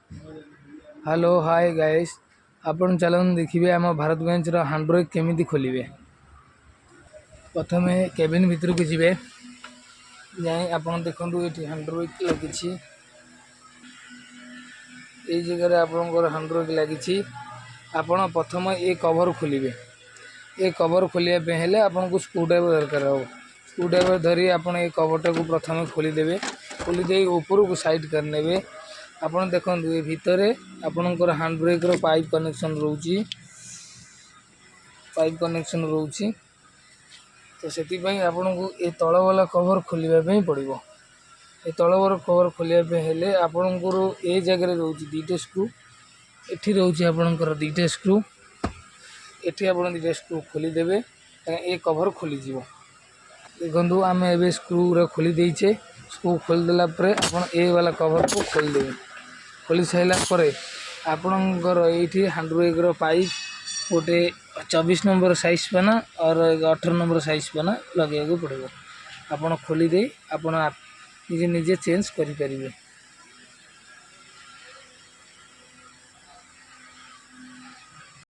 Hello hi guys आपण चलन देखिए आम भारत बेंच हैंड ब्रेक केमी खोलिए। प्रथम केबिन भितर को जीवे जाए आप देखु ये हैंड ब्रेक लगी जगह आपंकर हैंड ब्रेक लगी। आपण प्रथम ये कवर खोलिए। ये कवर खोलिया हेले आपन को स्क्रू ड्राइवर दरकार हो। स्क्रू ड्राइवर धरी आपन ये कवरटा को प्रथम खोलीदे। खोलीदे ऊपर को साइड करने आपन देखो ये भितर आपनकर हैंड ब्रेक रो पाइप कनेक्शन रोची। पाइप कनेक्शन रोची तो से आपन को ये तल वाला कवर खोलिया पड़ो। ये तल वाला कवर खोलिया हेले आपनकर ये जगह रोची दीटा स्क्रू। एठी रोची आपनकर दीटा स्क्रू। एठी आपन दीटा स्क्रू खोलीदेवे ये कवर खोलीज। देखो आम ए स्क्रू खोली देचे। स्क्रू खोलीदेला आपन ए वाला कवर को खोलीदेवे। खोली सारा पर आपणकर ये हैंड ब्रेक पाइप गोटे 24 नंबर साइज पाना और 18 नंबर साइज पाना लगे पड़ो। आप खोलीदे आप निजे निजे चेंज करें।